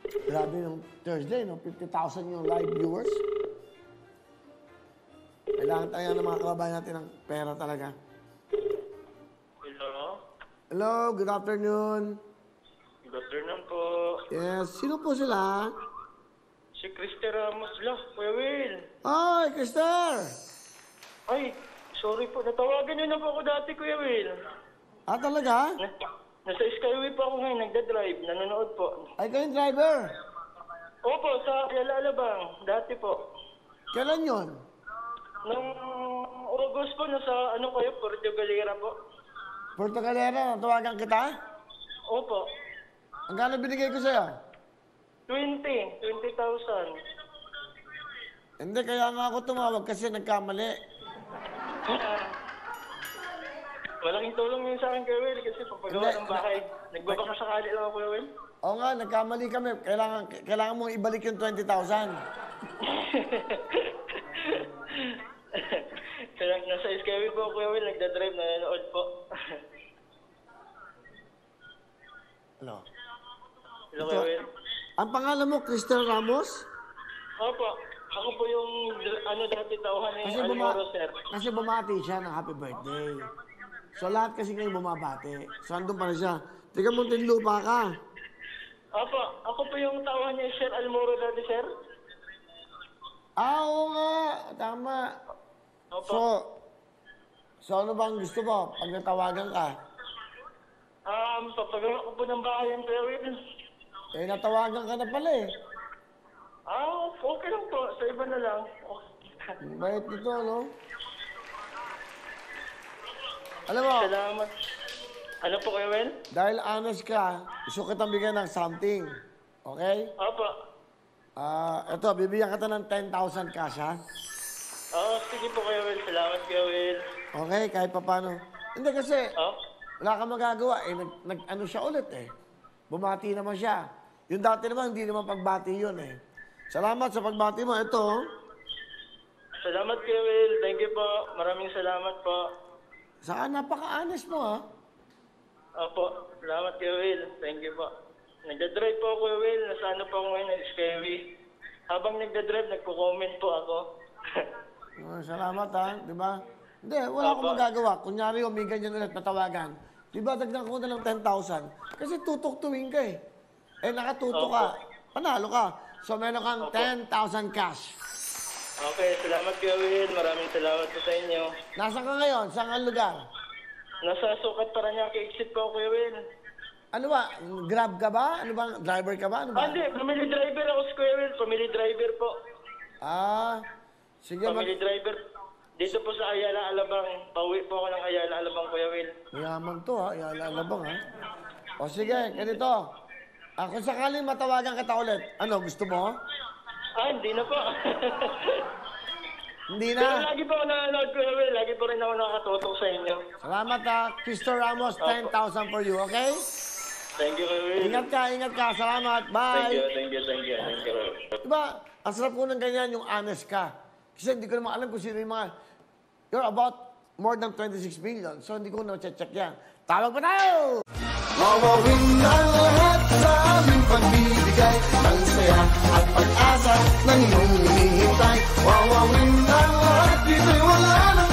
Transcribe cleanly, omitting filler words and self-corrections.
Grabe yung Thursday, no? 50,000 yung live viewers. Kailangan tayo ng mga kababayan natin ng pera talaga. Hello? Hello, good afternoon. Good afternoon po. Yes, sino po sila? Si Crister Ramos lang, Kuya Will. Ay, Krister! Ay, sorry po. Natawagan niyo na po ako dati, Kuya Will. Ah, talaga? Nasa Skyway po ako ngayon, nagda-drive. Nanonood po. Ay, kayong driver. Opo, sa Ayala Alabang. Dati po. Kailan yon? Nung August po, nasa ano kayo, Puerto Galera po. Puerto Galera, natawagan kita? Opo. Ang gano'n binigay ko sa'yo? 20,000. Hindi, kaya nga ako tumawag kasi nagkamali. Malaking tulong yun sa akin, Kuya Will, kasi papagawa ng bahay. Nagbabaka sakali lang ako, Kuya Will. Oo nga, nagkamali kami. Kailangan mong ibalik yung 20,000. Kaya nasa Skyway po, Kuya Will, nagda-drive, nanonood po. Ano? Hello, Kuya Will. Ang pangalan mo, Cristian Ramos? Opo, ako po yung dati tauhan ni Almoro, sir. Kasi bumati siya ng happy birthday. So lahat kasi ngayon bumabati. So andun pa na siya. Tiga Muntinlupa ka. Opo, ako po yung tauhan ni Sir Almoro dati, sir. Ah, oo nga. Tama. Opo. So ano bang gusto mo pag natawagan ka? Papagawa ko po ng bahay yung Kuya Will. Eh, natawagan ka na pala eh. Okay lang po. Sa iba na lang. Bayit nito, no? Alam mo, Salamat. Ano po, Kuya Will? dahil honest ka, gusto kitang bigyan ng something. Okay? Opo. Ito, bibigyan kita ng 10,000 cash, ha? Sige po, Kuya Will. Salamat, Kuya Will. Okay, kahit pa paano. Hindi kasi, Oh? wala kang magagawa. Eh, ano siya ulit eh. Bumati naman siya. Yung dati naman, hindi naman pagbati yun eh. Salamat sa pagbati mo. Ito, Salamat, Kuya Will. Thank you po. Maraming salamat po. saan napaka-honest mo, ha? Opo. Salamat, Kuya Will. Thank you po. Nagda-drive po, Kuya Will. Nasa ano po ako ngayon, Skyway. Habang nagda-drive, nagko-comment po ako. Salamat, ha? Di ba? Hindi, wala akong magagawa. Kunyari, umigan yan ulit, natawagan. Di ba, dagdag ko na ng 10,000. Kasi tutok-tuwing ka eh. Eh, nakatutok ka. Panalo ka. So, meron kang 10,000 cash. Okay, salamat, Kuya Will. Maraming salamat po sa inyo. Nasaan ka ngayon? Saan ang lugar? Nasa Sukat Paranaque exit po, Kuya Will. Ano ba? Grab ka ba? Ano bang driver ka ba? Ano ba? Hindi, family driver ako, Kuya Will. Family driver po. Sige. Family driver. Dito po sa Ayala Alabang. Pauwi po ako ng Ayala Alabang, Kuya Will. Mayaman to, ha? Iaalabang, ha? O sige, ganito. Kung sakaling matawagan kita ulit, ano, gusto mo? Hindi na po. Hindi Pero na. lagi po ako nanonood, Kuya Will. Lagi po rin ako nakatutok sa inyo. Salamat, ha? Cristo Ramos, 10,000 for you, okay? Thank you, Kuya Will. Ingat ka. Salamat. Bye. Thank you. Diba, ang sarap ko ng ganyan, yung honest ka. Kasi hindi ko naman alam kung sino yung mga... You're about more than 26 million, so hindi ko na check yan. Tawag pa tayo! Wawawin ang lahat sa aming pagbibigay ng saya at pag-asa ng iyong hinihintay. Wawawin ang lahat, dito'y wala nang